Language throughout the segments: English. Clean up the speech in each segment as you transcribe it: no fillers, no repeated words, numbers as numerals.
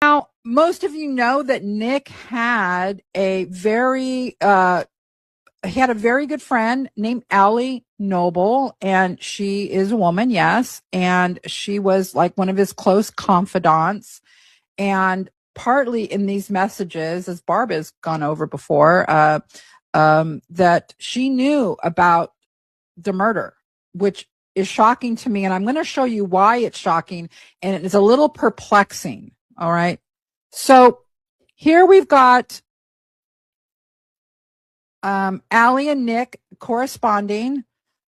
Now, most of you know that Nick had a very good friend named Allie Noble, and she is a woman, yes, and she was like one of his close confidants. And partly in these messages, as Barb has gone over before, that she knew about the murder, which is shocking to me. And I'm going to show you why it's shocking, and it is a little perplexing. All right. So here we've got Allie and Nick corresponding,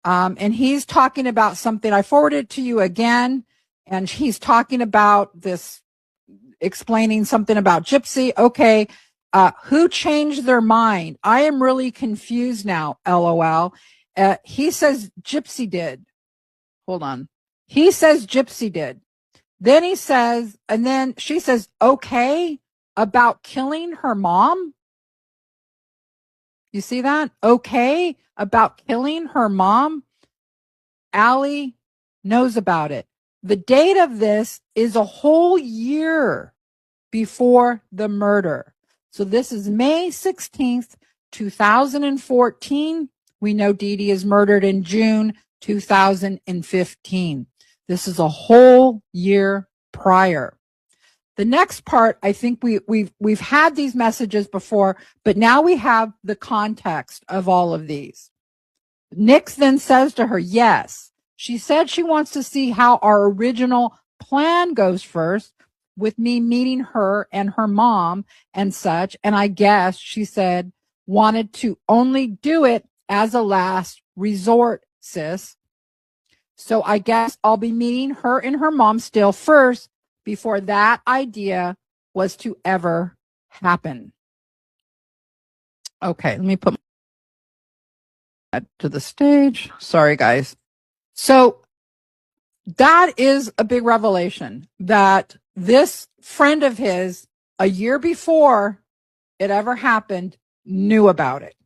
and he's talking about something. I forwarded it to you again, and he's talking about this, explaining something about Gypsy. Okay, who changed their mind? I am really confused now, LOL. He says Gypsy did. Hold on. He says Gypsy did. Then he says, and then she says, okay, about killing her mom. You see that? Okay, about killing her mom. Allie knows about it. The date of this is a whole year before the murder. So this is May 16th, 2014. We know Dee Dee is murdered in June 2015. This is a whole year prior. The next part, I think we've had these messages before, but now we have the context of all of these. Nick then says to her, yes, she said she wants to see how our original plan goes first, with me meeting her and her mom and such. And I guess she said wanted to only do it as a last resort, sis. So I guess I'll be meeting her and her mom still first before that idea was to ever happen. Okay, let me put that to the stage. Sorry, guys. So that is a big revelation, that this friend of his, a year before it ever happened, knew about it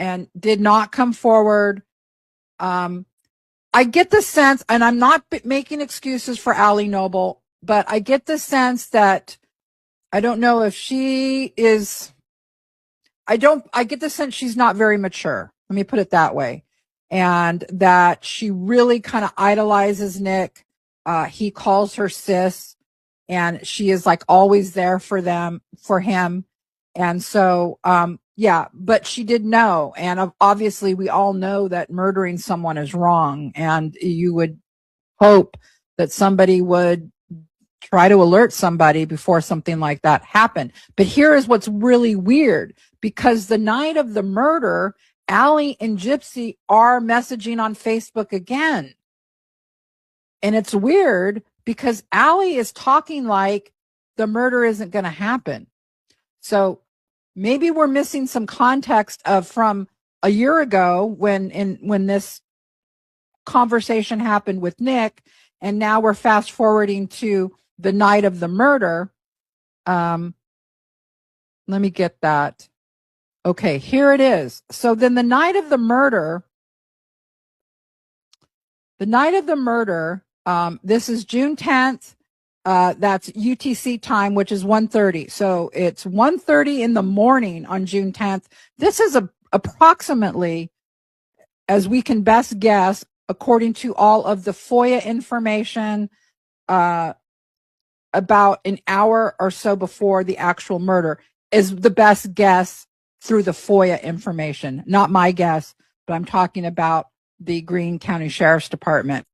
and did not come forward. I get the sense, and I'm not making excuses for Allie Noble, but I get the sense that I don't know if she is, I get the sense she's not very mature. Let me put it that way. And that she really kind of idolizes Nick. He calls her sis, and she is like always there for him. And so, yeah, but she did know. And obviously we all know that murdering someone is wrong. And you would hope that somebody would try to alert somebody before something like that happened. But here is what's really weird, because the night of the murder, Allie and Gypsy are messaging on Facebook again. And it's weird because Allie is talking like the murder isn't going to happen. So maybe we're missing some context from a year ago when this conversation happened with Nick, and now we're fast forwarding to the night of the murder. Let me get that. Okay, here it is. So then the night of the murder, this is June 10th. That's UTC time, which is 1:30. So it's 1:30 in the morning on June 10th. This is approximately, as we can best guess, according to all of the FOIA information, about an hour or so before the actual murder, is the best guess through the FOIA information. Not my guess, but I'm talking about the Greene County Sheriff's Department.